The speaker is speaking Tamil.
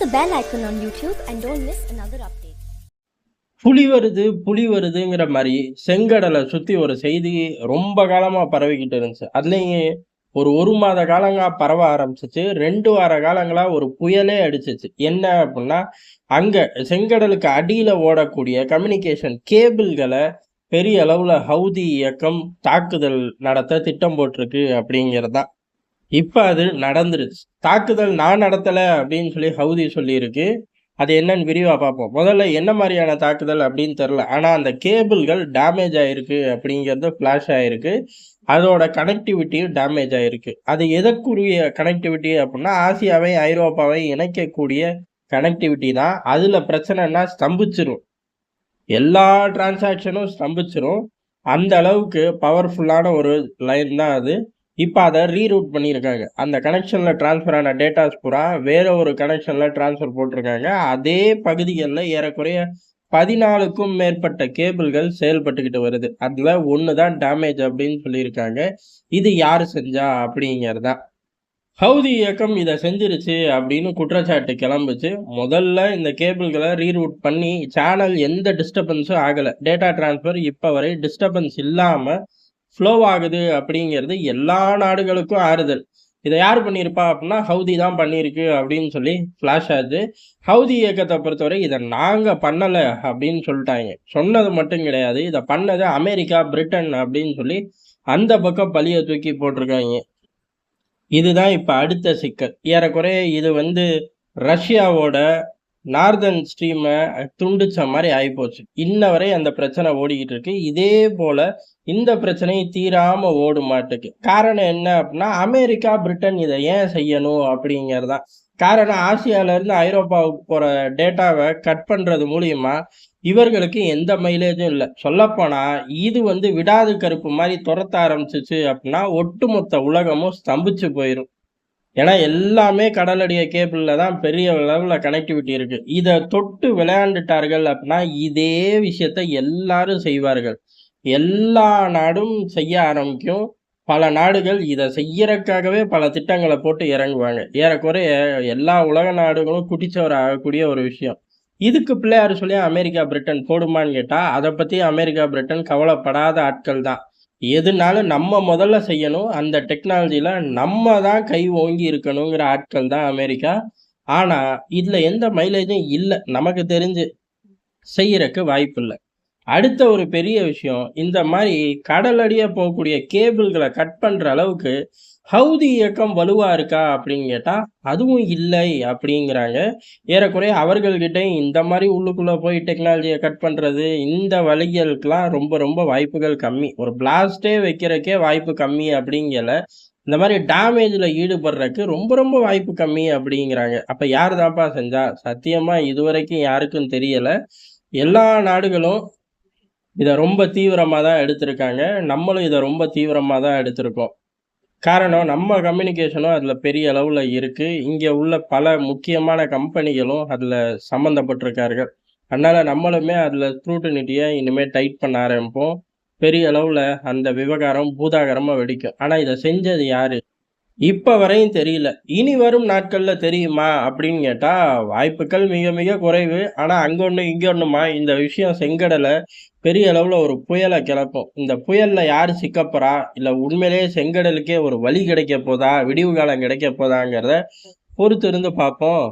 the bell icon on YouTube and don't miss another update. புலி வருதுங்கிற மாதிரி செங்கடலை சுத்தி ஒரு செய்தி ரொம்ப காலமா பரவிக்கிட்டு இருந்துச்சு. அதுலயும் ஒரு மாத காலங்களா பரவ ஆரம்பிச்சிச்சு. 2 வார காலங்களா ஒரு புயலே அடிச்சிச்சு. என்ன அப்படின்னா, அங்க செங்கடலுக்கு அடியில ஓடக்கூடிய கம்யூனிகேஷன் கேபிள்களை பெரிய அளவுல ஹவுதி இயக்கம் தாக்குதல் நடத்த திட்டம் போட்டிருக்கு அப்படிங்கிறது தான். இப்ப அது நடந்துருச்சு. தாக்குதல் நான் நடத்தல அப்படின்னு சொல்லி ஹவுதி சொல்லியிருக்கு. அது என்னன்னு விரிவா பார்ப்போம். முதல்ல என்ன மாதிரியான தாக்குதல் அப்படின்னு தெரியல. ஆனா அந்த கேபிள்கள் டேமேஜ் ஆயிருக்கு அப்படிங்கிறது ஃபிளாஷ் ஆயிருக்கு. அதோட கனெக்டிவிட்டியும் டேமேஜ் ஆயிருக்கு. அது எதற்குரிய கனெக்டிவிட்டி அப்படின்னா, ஆசியாவை ஐரோப்பாவை இணைக்கக்கூடிய கனெக்டிவிட்டி தான். அதுல பிரச்சனைன்னா ஸ்தம்பிச்சிரும். எல்லா டிரான்சாக்ஷனும் ஸ்தம்பிச்சிரும். அந்த அளவுக்கு பவர்ஃபுல்லான ஒரு லைன் தான் அது. இப்போ அதை ரீரூட் பண்ணியிருக்காங்க. அந்த கனெக்ஷனில் ட்ரான்ஸ்ஃபர் ஆன டேட்டாஸ் பூரா வேற ஒரு கனெக்ஷனில் ட்ரான்ஸ்ஃபர் போட்டிருக்காங்க. அதே பகுதிகளில் ஏறக்குறைய 14க்கும் மேற்பட்ட கேபிள்கள் செயல்பட்டுக்கிட்டு வருது. அதில் ஒன்று தான் டேமேஜ் அப்படின்னு சொல்லியிருக்காங்க. இது யார் செஞ்சா அப்படிங்கிறதா. ஹவுதி இயக்கம் இதை செஞ்சிருச்சு அப்படின்னு குற்றச்சாட்டு கிளம்புச்சு. முதல்ல இந்த கேபிள்களை ரீரூட் பண்ணி சேனல் எந்த டிஸ்டர்பன்ஸும் ஆகலை. டேட்டா டிரான்ஸ்ஃபர் இப்போ வரை டிஸ்டர்பன்ஸ் இல்லாமல் ஃப்ளோ ஆகுது அப்படிங்கிறது எல்லா நாடுகளுக்கும் ஆறுதல். இதை யார் பண்ணியிருப்பா அப்படின்னா, ஹவுதி தான் பண்ணியிருக்கு அப்படின்னு சொல்லி ஃப்ளாஷ் ஆச்சு. ஹவுதி இயக்கத்தை பொறுத்தவரை இதை நாங்கள் பண்ணலை அப்படின்னு சொல்லிட்டாங்க. சொன்னது மட்டும் கிடையாது, இதை பண்ணது அமெரிக்கா, பிரிட்டன் அப்படின்னு சொல்லி அந்த பக்கம் பழியை தூக்கி போட்டிருக்காங்க. இதுதான் இப்போ அடுத்த சிக்கல். ஏறக்குறைய இது ரஷ்யாவோட நார்தர்ன் ஸ்ட்ரீமை துண்டிச்ச மாதிரி ஆகிப்போச்சு. இன்ன வரை அந்த பிரச்சனை ஓடிக்கிட்டு இருக்கு. இதே போல இந்த பிரச்சனை தீராம ஓடும் மாட்டுக்கு. காரணம் என்ன அப்படின்னா, அமெரிக்கா, பிரிட்டன் இதை ஏன் செய்யணும் அப்படிங்கிறதான் காரணம். ஆசியால இருந்து ஐரோப்பாவுக்கு போற டேட்டாவை கட் பண்றது மூலியமா இவர்களுக்கு எந்த மைலேஜும் இல்லை. சொல்லப்போனா இது விடாது கருப்பு மாதிரி துரத்த ஆரம்பிச்சிச்சு அப்படின்னா ஒட்டுமொத்த உலகமும் ஸ்தம்பிச்சு போயிடும். ஏன்னா எல்லாமே கடலடிய கேபிளில் தான் பெரிய லெவலில் கனெக்டிவிட்டி இருக்கு. இதை தொட்டு விளையாண்டுட்டார்கள் அப்படின்னா இதே விஷயத்த எல்லாரும் செய்வார்கள். எல்லா நாடும் செய்ய ஆரம்பிக்கும். பல நாடுகள் இதை செய்யறதுக்காகவே பல திட்டங்களை போட்டு இறங்குவாங்க. ஏறக்குறைய எல்லா உலக நாடுகளும் குட்டிச்சவர் ஆகக்கூடிய ஒரு விஷயம். இதுக்கு பிள்ளையாரு சொல்லி அமெரிக்கா, பிரிட்டன் போடுமான்னு கேட்டால் அதை பற்றி அமெரிக்கா, பிரிட்டன் கவலைப்படாத ஆட்கள் தான். எதுனாலும் நம்ம முதல்ல செய்யணும். அந்த டெக்னாலஜியில் நம்ம தான் கை ஓங்கி இருக்கணுங்கிற ஆட்கள் தான் அமெரிக்கா. ஆனால் இதில் எந்த மைலேஜும் இல்லை. நமக்கு தெரிஞ்சு செய்யறதுக்கு வாய்ப்பு இல்லை. அடுத்த ஒரு பெரிய விஷயம், இந்த மாதிரி கடலடிய போகக்கூடிய கேபிள்களை கட் பண்ணுற அளவுக்கு ஹவுதி இயக்கம் வலுவா இருக்கா அப்படின்னு கேட்டால் அதுவும் இல்லை அப்படிங்கிறாங்க. ஏறக்குறைய அவர்கள்கிட்ட இந்த மாதிரி உள்ளுக்குள்ளே போய் டெக்னாலஜியை கட் பண்ணுறது, இந்த வழிகளுக்கெல்லாம் ரொம்ப ரொம்ப வாய்ப்புகள் கம்மி. ஒரு பிளாஸ்டே வைக்கிறக்கே வாய்ப்பு கம்மி அப்படிங்கல, இந்த மாதிரி டேமேஜில் ஈடுபடுறதுக்கு ரொம்ப ரொம்ப வாய்ப்பு கம்மி அப்படிங்கிறாங்க. அப்போ யார் தான்ப்பா செஞ்சா? சத்தியமாக இதுவரைக்கும் யாருக்கும் தெரியலை. எல்லா நாடுகளும் இதை ரொம்ப தீவிரமாக தான் எடுத்திருக்காங்க. நம்மளும் இதை ரொம்ப தீவிரமாக தான் எடுத்திருக்கோம். காரணம், நம்ம கம்யூனிகேஷனும் அதில் பெரிய அளவில் இருக்குது. இங்கே உள்ள பல முக்கியமான கம்பெனிகளும் அதில் சம்மந்தப்பட்டிருக்கார்கள். அதனால் நம்மளுமே அதில் ஸ்க்ரூட்டினிட்டியை இனிமேல் டைட் பண்ண ஆரம்பிப்போம். பெரிய அளவில் அந்த விவகாரம் பூதாகரமாக வெடிக்கும். ஆனால் இதை செஞ்சது யார்? இப்போ வரையும் தெரியல. இனி வரும் நாட்களில் தெரியுமா அப்படின்னு கேட்டால் வாய்ப்புகள் மிக மிக குறைவு. ஆனால் அங்கே ஒன்று இங்கே ஒன்றுமா இந்த விஷயம் செங்கடலை பெரிய அளவில் ஒரு புயலை கிளப்பும். இந்த புயலில் யார் சிக்கப்போறா, இல்லை உண்மையிலேயே செங்கடலுக்கே ஒரு வழி கிடைக்க போதா, விடிவு காலம் கிடைக்க போதாங்கிறத பொறுத்து இருந்து பார்ப்போம்.